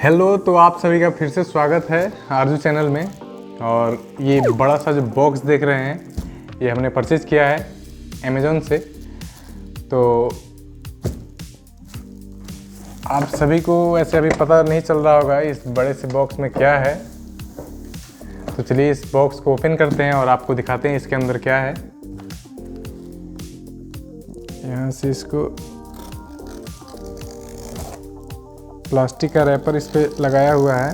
Hello, तो आप सभी का फिर से स्वागत है आरजू चैनल में। और ये बड़ा सा जो बॉक्स देख रहे हैं ये हमने परचेज़ किया है अमेज़न से। तो आप सभी को ऐसे अभी पता नहीं चल रहा होगा इस बड़े से बॉक्स में क्या है। तो चलिए इस बॉक्स को ओपन करते हैं और आपको दिखाते हैं इसके अंदर क्या है। यहाँ से इसको प्लास्टिक का रैपर इस पे लगाया हुआ है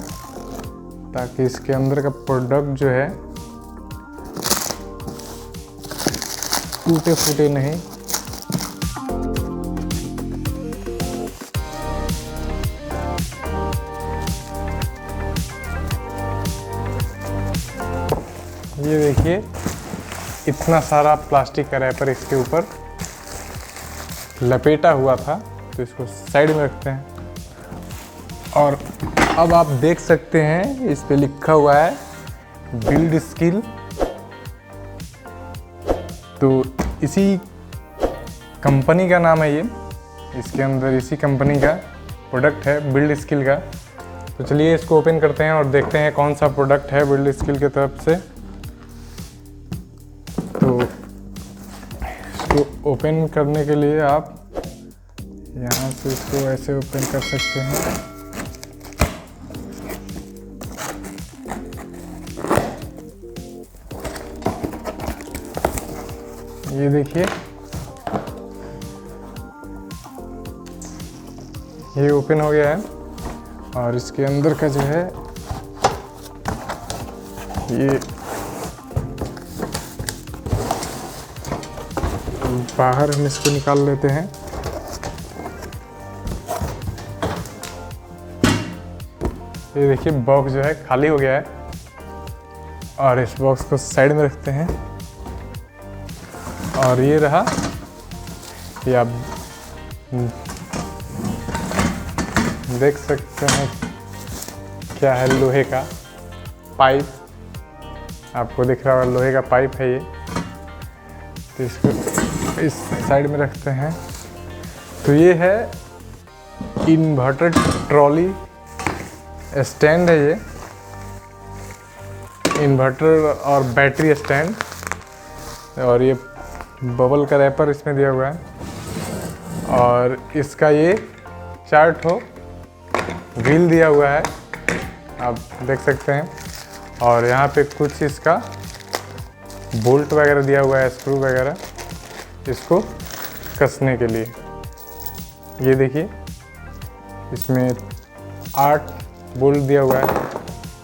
ताकि इसके अंदर का प्रोडक्ट जो है टूटे फूटे नहीं। ये देखिए इतना सारा प्लास्टिक का रैपर इसके ऊपर लपेटा हुआ था, तो इसको साइड में रखते हैं। और अब आप देख सकते हैं इस पे लिखा हुआ है बिल्डस्किल। तो इसी कंपनी का नाम है ये, इसके अंदर इसी कंपनी का प्रोडक्ट है बिल्डस्किल का। तो चलिए इसको ओपन करते हैं और देखते हैं कौन सा प्रोडक्ट है बिल्डस्किल की तरफ से। तो इसको ओपन करने के लिए आप यहाँ से इसको ऐसे ओपन कर सकते हैं। ये देखिए ये ओपन हो गया है और इसके अंदर का जो है ये बाहर हम इसको निकाल लेते हैं। ये देखिए बॉक्स जो है खाली हो गया है और इस बॉक्स को साइड में रखते हैं। और ये रहा, ये आप देख सकते हैं क्या है, लोहे का पाइप आपको दिख रहा होगा, लोहे का पाइप है ये। तो इसको इस साइड में रखते हैं। तो ये है इन्वर्टर ट्रॉली स्टैंड है, ये इन्वर्टर और बैटरी स्टैंड। और ये बबल का रैपर इसमें दिया हुआ है और इसका ये 4 ठो व्हील दिया हुआ है, आप देख सकते हैं। और यहाँ पे कुछ इसका बोल्ट वगैरह दिया हुआ है, स्क्रू वगैरह इसको कसने के लिए। ये देखिए इसमें 8 बोल्ट दिया हुआ है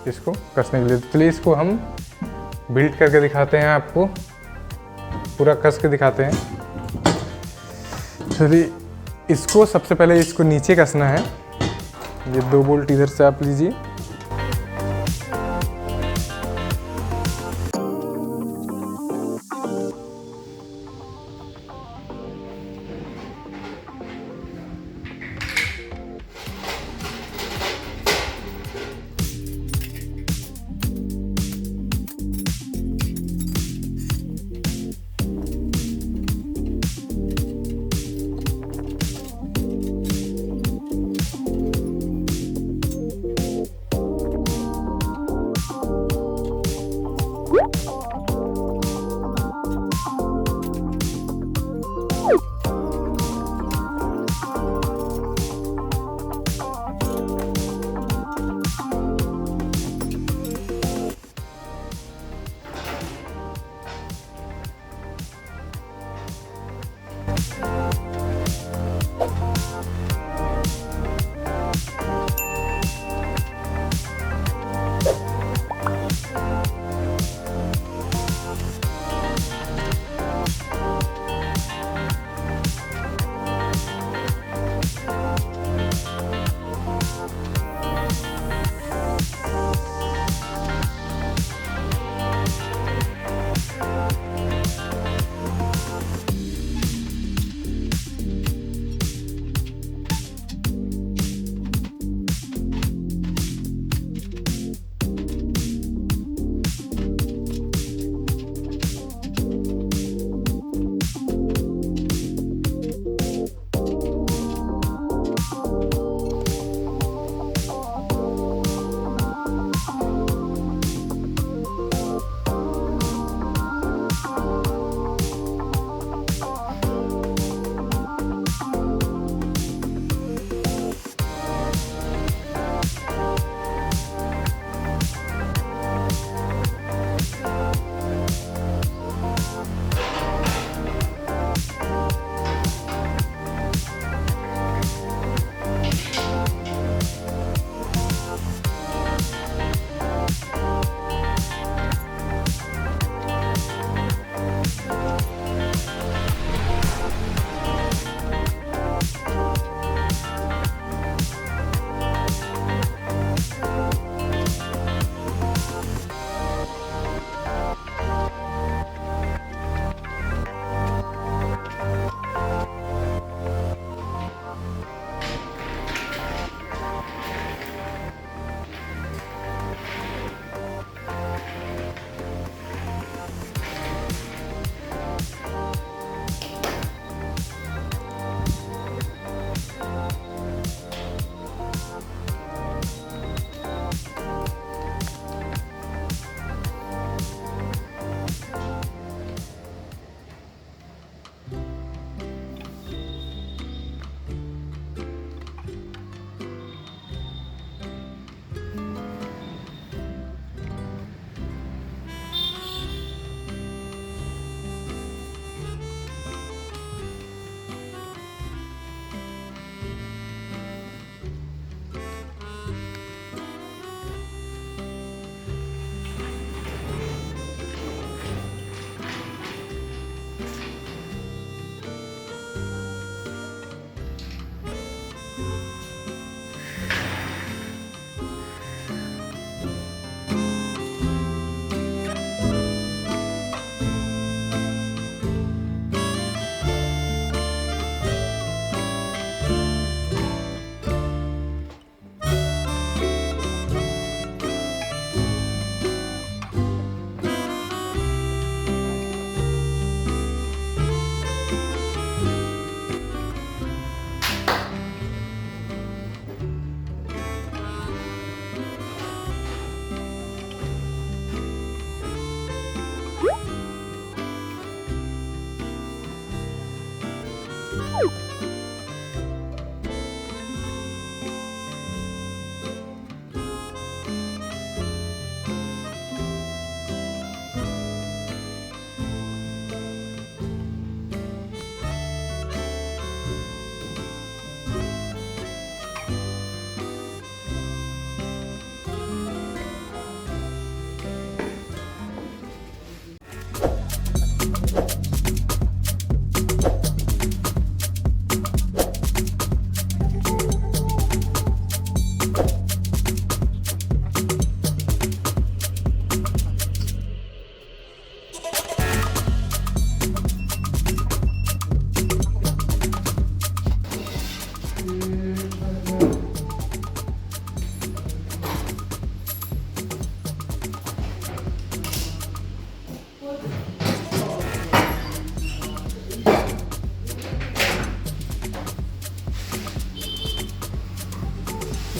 इसको कसने के लिए। तो चलिए इसको हम बिल्ड करके दिखाते हैं, आपको पूरा कस के दिखाते हैं। चलिए इसको सबसे पहले इसको नीचे कसना है। ये 2 बोल्ट इधर से आप लीजिए।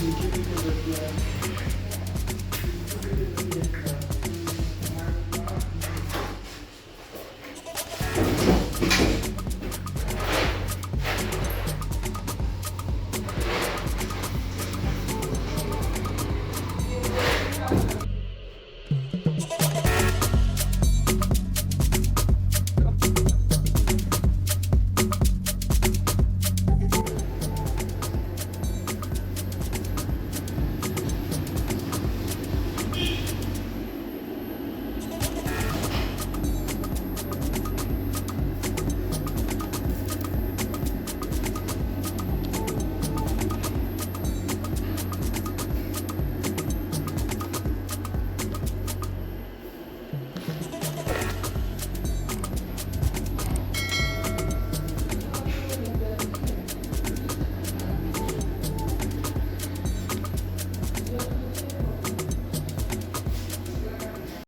नीचे भी कर रखी है।